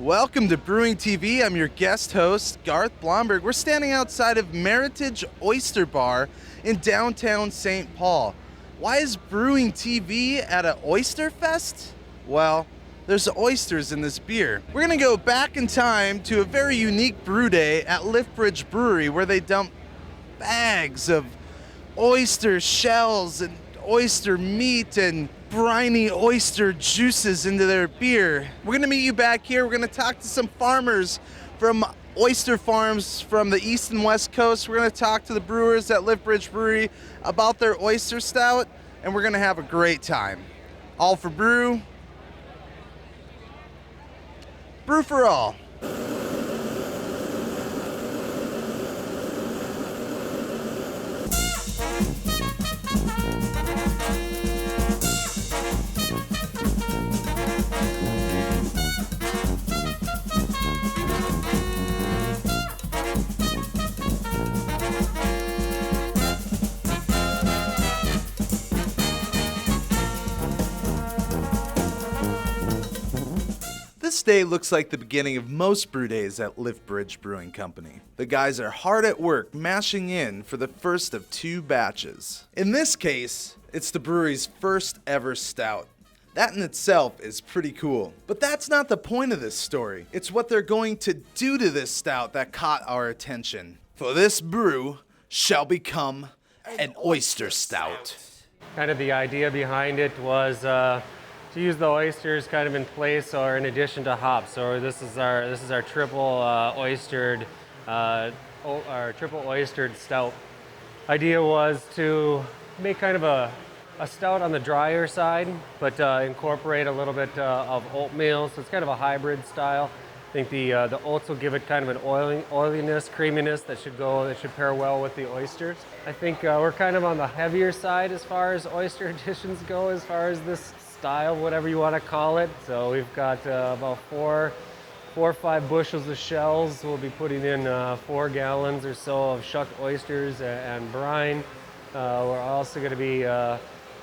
Welcome to Brewing TV. I'm your guest host, Garth Blomberg. We're standing outside of Meritage Oyster Bar in downtown St. Paul. Why is Brewing TV at an Oyster Fest? Well, there's oysters in this beer. We're gonna go back in time to a very unique brew day at Lift Bridge Brewery where they dump bags of oyster shells and oyster meat and briny oyster juices into their beer. We're gonna meet you back here. We're gonna talk to some farmers from oyster farms from the east and west coast. We're gonna talk to the brewers at Lift Bridge Brewery about their Oyster Stout, and we're gonna have a great time. All for brew. Brew for all. This day looks like the beginning of most brew days at Lift Bridge Brewing Company. The guys are hard at work mashing in for the first of two batches. In this case, it's the brewery's first ever stout. That in itself is pretty cool. But that's not the point of this story. It's what they're going to do to this stout that caught our attention. For this brew shall become an Oyster Stout. Kind of the idea behind it was to use the oysters kind of in place or in addition to hops. So this is our triple oystered stout. Idea was to make kind of a stout on the drier side, but incorporate a little bit of oatmeal. So it's kind of a hybrid style. I think the oats will give it kind of an oiliness, creaminess that should pair well with the oysters. I think we're kind of on the heavier side as far as oyster additions go, as far as this style, whatever you want to call it. So we've got about four or five bushels of shells. We'll be putting in 4 gallons or so of shucked oysters and brine. We're also going to be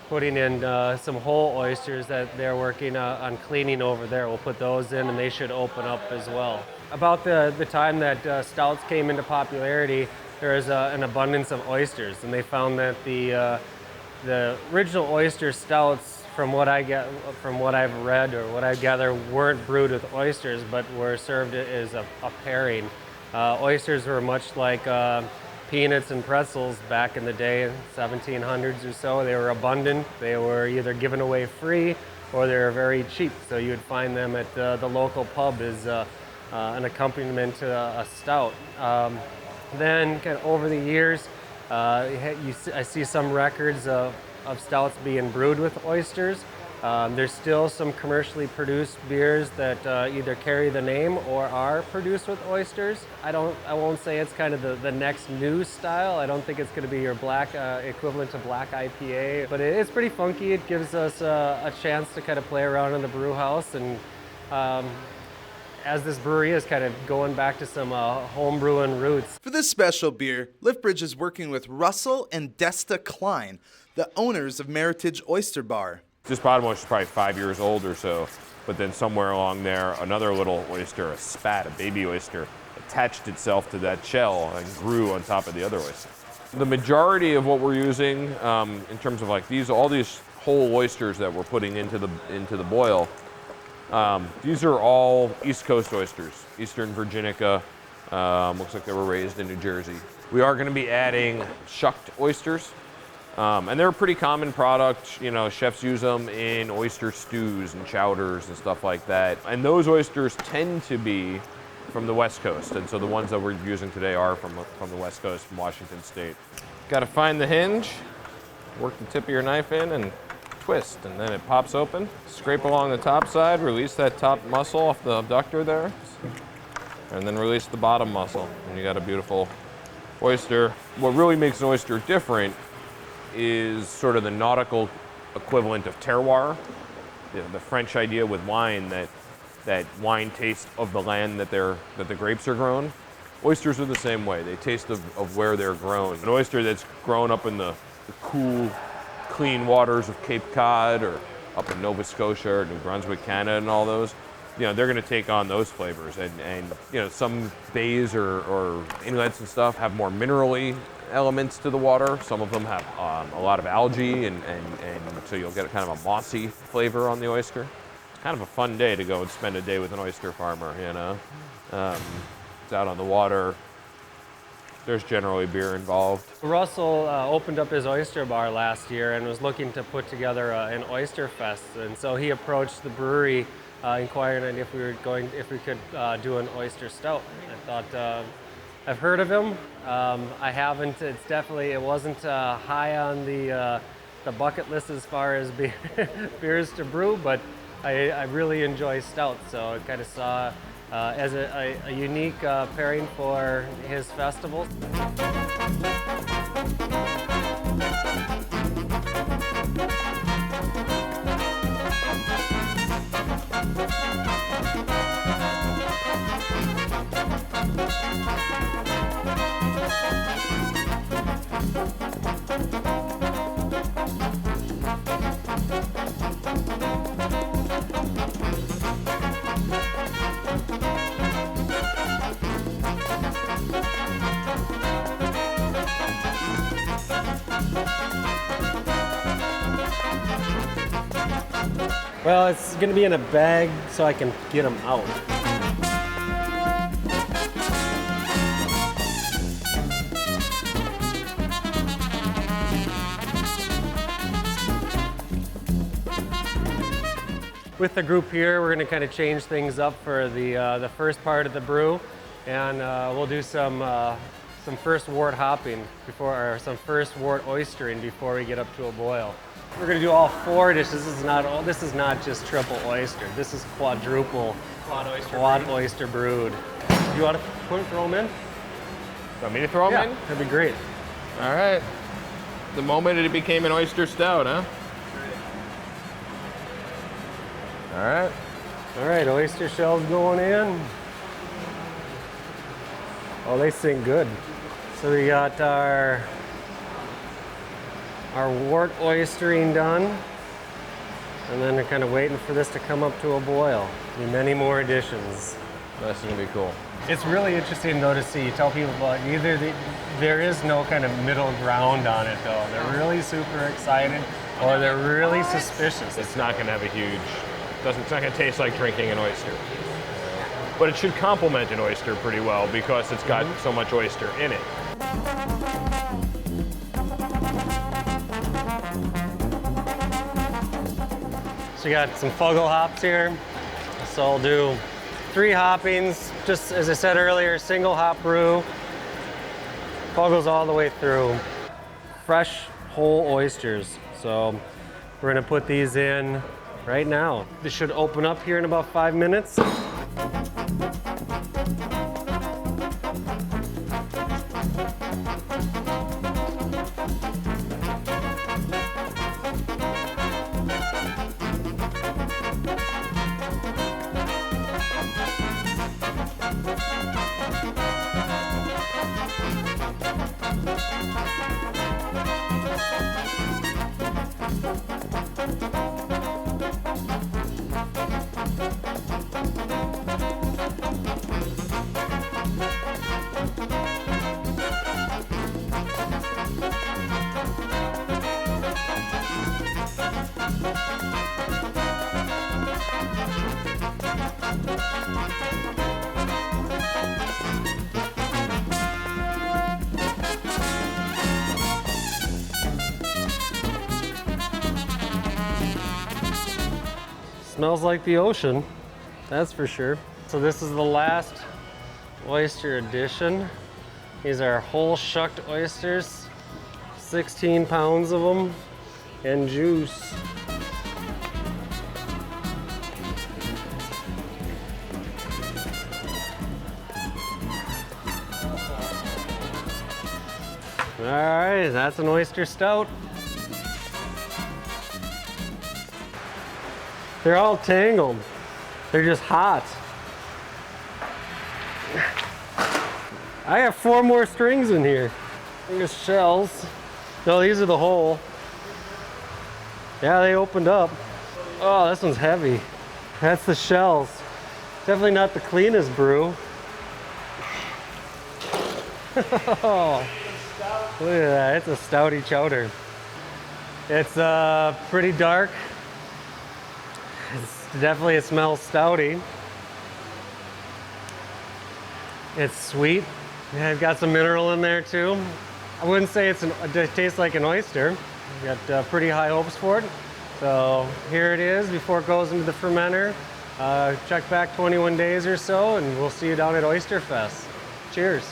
putting in some whole oysters that they're working on cleaning over there. We'll put those in and they should open up as well. About the time that stouts came into popularity, there was an abundance of oysters, and they found that the original oyster stouts, from what I've read or what I gather, weren't brewed with oysters, but were served as a pairing. Oysters were much like peanuts and pretzels back in the day, 1700s or so. They were abundant. They were either given away free or they were very cheap. So you would find them at the local pub as an accompaniment to a stout. Then kind of over the years, I see some records of stouts being brewed with oysters. There's still some commercially produced beers that either carry the name or are produced with oysters. I won't say it's kind of the next new style. I don't think it's going to be your black equivalent to black IPA, but it's pretty funky. It gives us a chance to kind of play around in the brew house, and as this brewery is kind of going back to some home brewing roots. For this special beer, Lift Bridge is working with Russell and Desta Klein, the owners of Meritage Oyster Bar. This bottom oyster is probably 5 years old or so, but then somewhere along there, another little oyster, a spat, a baby oyster, attached itself to that shell and grew on top of the other oyster. The majority of what we're using in terms of like all these whole oysters that we're putting into the boil, these are all East Coast oysters, Eastern Virginica. Looks like they were raised in New Jersey. We are going to be adding shucked oysters. And they're a pretty common product. You know, chefs use them in oyster stews and chowders and stuff like that. And those oysters tend to be from the West Coast. And so the ones that we're using today are from the West Coast, from Washington State. Got to find the hinge, work the tip of your knife in and twist, and then it pops open. Scrape along the top side, release that top muscle off the abductor there, and then release the bottom muscle. And you got a beautiful oyster. What really makes an oyster different is sort of the nautical equivalent of terroir, the French idea with wine, that wine tastes of the land that the grapes are grown. Oysters are the same way. They taste of where they're grown. An oyster that's grown up in the cool, clean waters of Cape Cod or up in Nova Scotia or New Brunswick, Canada, and all those, they're going to take on those flavors. And some bays or inlets and stuff have more minerally elements to the water. Some of them have a lot of algae, and so you'll get a kind of a mossy flavor on the oyster. It's kind of a fun day to go and spend a day with an oyster farmer, It's out on the water. There's generally beer involved. Russell opened up his oyster bar last year and was looking to put together an oyster fest, and so he approached the brewery inquiring if we could do an oyster stout. I thought, I've heard of him. I haven't. It wasn't high on the bucket list as far as beers to brew, but I really enjoy stout, so I kind of saw as a unique pairing for his festival. Well, it's going to be in a bag so I can get them out. With the group here, we're going to kind of change things up for the first part of the brew, and we'll do some first wort hopping or some first wort oystering before we get up to a boil. We're going to do all 4 dishes. This is not just triple oyster. This is quadruple quad oyster brewed. You want to throw them in? Want me to throw them in? That'd be great. All right. The moment it became an oyster stout, huh? All right. All right, oyster shells going in. Oh, they sink good. So we got our wort oystering done, and then we're kind of waiting for this to come up to a boil. Be many more additions. That's gonna be cool. It's really interesting though to see. You tell people about there is no kind of middle ground on it though. They're really super excited, or they're really suspicious. It's not gonna have a huge. It's not gonna taste like drinking an oyster, but it should complement an oyster pretty well because it's got so much oyster in it. So you got some Fuggle hops here. So I'll do 3 hoppings, just as I said earlier, single hop brew. Fuggles all the way through. Fresh whole oysters. So we're gonna put these in right now. This should open up here in about 5 minutes. Smells like the ocean, that's for sure. So this is the last oyster edition. These are whole shucked oysters, 16 pounds of them, and juice. All right, that's an oyster stout. They're all tangled. They're just hot. I have 4 more strings in here. There's shells. No, these are the whole. Yeah, they opened up. Oh, this one's heavy. That's the shells. Definitely not the cleanest brew. Oh, look at that, it's a stouty chowder. It's pretty dark. It smells stouty. It's sweet. Yeah, I've got some mineral in there too. I wouldn't say it tastes like an oyster. I've got pretty high hopes for it. So here it is before it goes into the fermenter. Check back 21 days or so and we'll see you down at Oyster Fest. Cheers.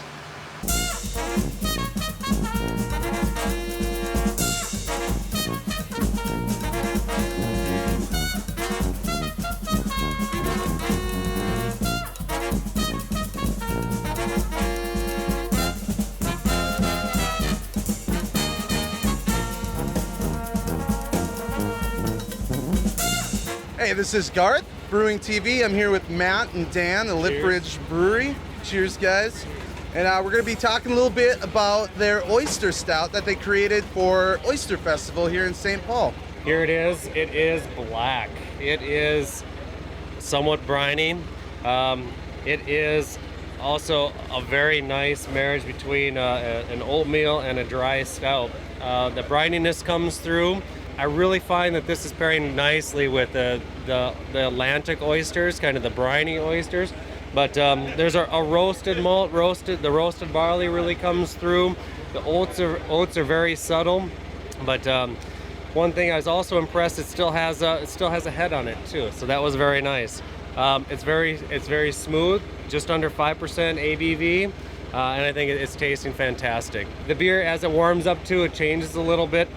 Hey, this is Garth, Brewing TV. I'm here with Matt and Dan, the Lift Bridge Brewery. Cheers, guys. And we're going to be talking a little bit about their Oyster Stout that they created for Oyster Festival here in St. Paul. Here it is. It is black. It is somewhat briny. It is also a very nice marriage between an oatmeal and a dry stout. The brininess comes through. I really find that this is pairing nicely with the Atlantic oysters, kind of the briny oysters. But there's a roasted malt, the roasted barley really comes through. The oats are very subtle, but one thing I was also impressed, it still has a head on it too. So that was very nice. It's very smooth, just under 5% ABV. And I think it's tasting fantastic. The beer, as it warms up too, it changes a little bit.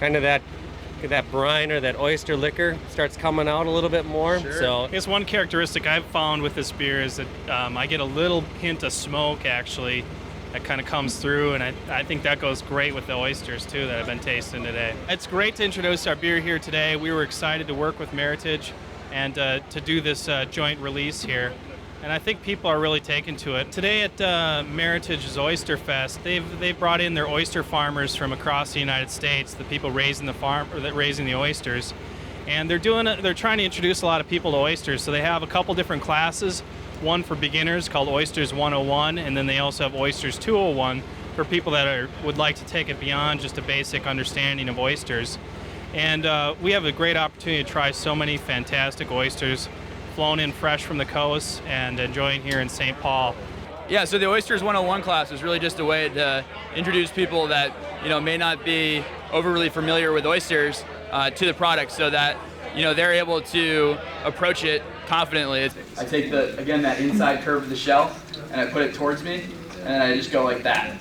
Kind of that brine or that oyster liquor starts coming out a little bit more. Sure. So I guess one characteristic I've found with this beer is that I get a little hint of smoke actually that kind of comes through, and I think that goes great with the oysters too that I've been tasting today. It's great to introduce our beer here today. We were excited to work with Meritage and to do this joint release here. And I think people are really taken to it. Today at Meritage's Oyster Fest, they've brought in their oyster farmers from across the United States, the people raising the oysters, and they're trying to introduce a lot of people to oysters. So they have a couple different classes, one for beginners called Oysters 101, and then they also have Oysters 201 for people that would like to take it beyond just a basic understanding of oysters. And we have a great opportunity to try so many fantastic oysters, flown in fresh from the coast and enjoying here in St. Paul. Yeah, so the Oysters 101 class is really just a way to introduce people that may not be overly familiar with oysters to the product, so that they're able to approach it confidently. I take that inside curve of the shell and I put it towards me, and then I just go like that,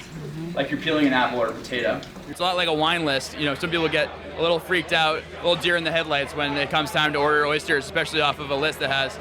like you're peeling an apple or a potato. It's a lot like a wine list. Some people get a little freaked out, a little deer in the headlights when it comes time to order oysters, especially off of a list that has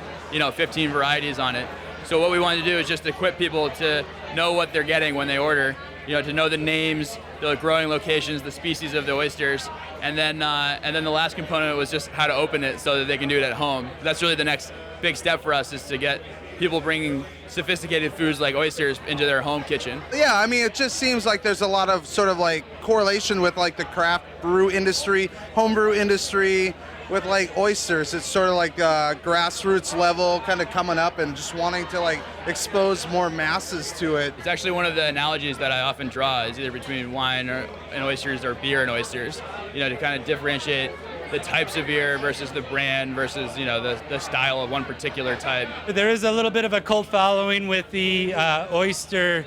15 varieties on it. So what we want to do is just equip people to know what they're getting when they order, to know the names, the growing locations, the species of the oysters, and then the last component was just how to open it so that they can do it at home. That's really the next big step for us, is to get people bringing sophisticated foods like oysters into their home kitchen. Yeah, I mean, it just seems like there's a lot of sort of like correlation with like the craft brew industry, homebrew industry with like oysters. It's sort of like grassroots level kind of coming up and just wanting to like expose more masses to it. It's actually one of the analogies that I often draw, is either between wine and oysters or beer and oysters, to kind of differentiate the types of beer versus the brand versus the style of one particular type. There is a little bit of a cult following with the oyster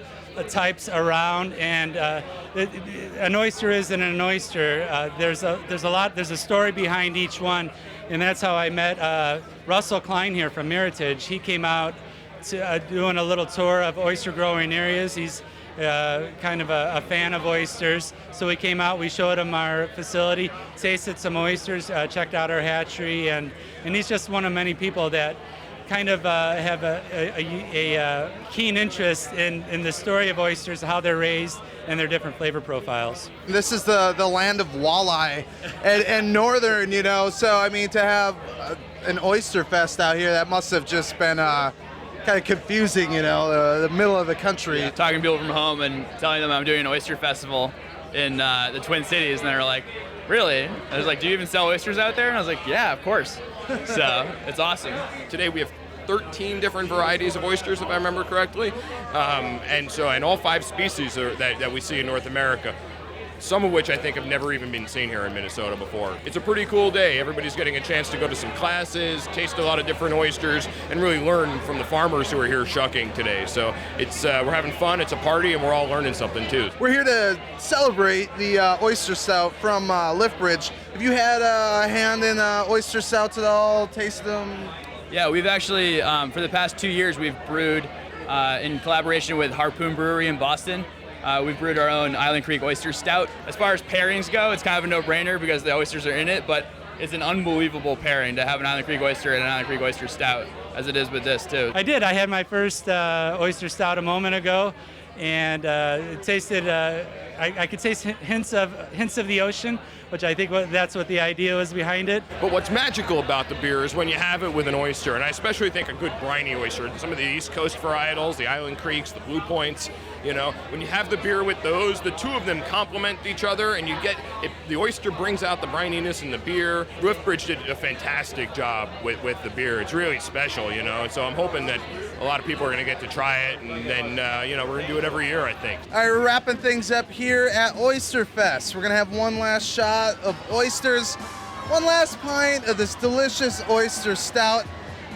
types around, and an oyster isn't an oyster. There's a story behind each one, and that's how I met Russell Klein here from Meritage. He came out to, doing a little tour of oyster growing areas. He's kind of a fan of oysters, so we came out, we showed him our facility, tasted some oysters, checked out our hatchery, and he's just one of many people that kind of have a keen interest in the story of oysters, how they're raised, and their different flavor profiles. This is the land of walleye and northern, so I mean, to have an oyster fest out here, that must have just been kind of confusing, the middle of the country. Yeah, talking to people from home and telling them I'm doing an oyster festival in the Twin Cities, and they're like, really? I was like, do you even sell oysters out there? And I was like, yeah, of course. So it's awesome. Today we have 13 different varieties of oysters, if I remember correctly. And all 5 species that we see in North America, some of which I think have never even been seen here in Minnesota before. It's a pretty cool day. Everybody's getting a chance to go to some classes, taste a lot of different oysters, and really learn from the farmers who are here shucking today. So it's we're having fun, it's a party, and we're all learning something too. We're here to celebrate the Oyster Stout from Lift Bridge. Have you had a hand in Oyster Stouts at all? Tasted them? Yeah, we've actually, for the past 2 years, we've brewed in collaboration with Harpoon Brewery in Boston. We've brewed our own Island Creek Oyster Stout. As far as pairings go, it's kind of a no-brainer because the oysters are in it, but it's an unbelievable pairing to have an Island Creek Oyster and an Island Creek Oyster Stout, as it is with this too. I did. I had my first oyster stout a moment ago, and it tasted. I could taste hints of the ocean, which I think that's what the idea was behind it. But what's magical about the beer is when you have it with an oyster, and I especially think a good briny oyster, some of the East Coast varietals, the Island Creeks, the Blue Points, when you have the beer with those, the two of them complement each other, and the oyster brings out the brininess in the beer. Lift Bridge did a fantastic job with the beer. It's really special, so I'm hoping that a lot of people are going to get to try it, and then, we're going to do it every year, I think. All right, we're wrapping things up here at Oyster Fest. We're going to have one last shot of oysters, one last pint of this delicious oyster stout.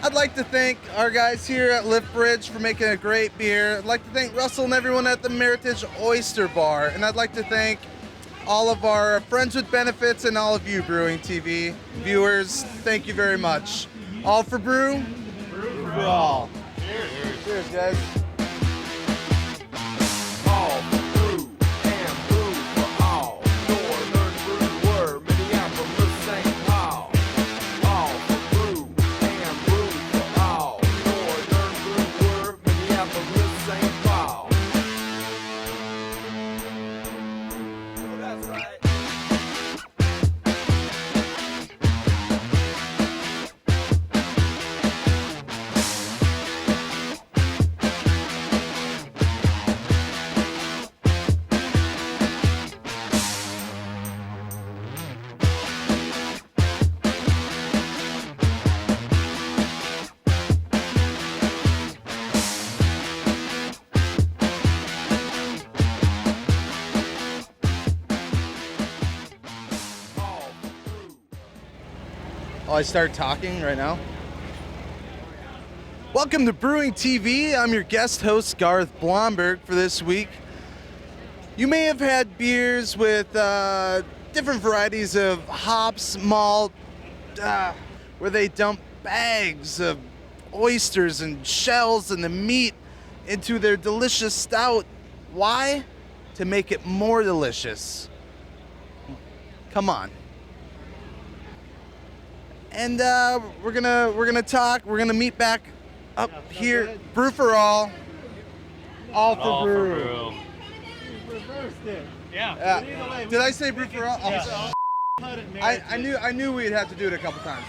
I'd like to thank our guys here at Lift Bridge for making a great beer. I'd like to thank Russell and everyone at the Meritage Oyster Bar. And I'd like to thank all of our friends with benefits and all of you Brewing TV viewers. Thank you very much. All for brew? Brew for all. Cheers. Cheers, guys. Oh, I start talking right now. Welcome to Brewing TV. I'm your guest host, Garth Blomberg, for this week. You may have had beers with different varieties of hops, malt, where they dump bags of oysters and shells and the meat into their delicious stout. Why? To make it more delicious. Come on. And we're gonna talk. We're gonna meet back up here. Brew for all. All for brew. Reversed it. Yeah. Did I say brew for all? Oh, Yeah. I knew we'd have to do it a couple times.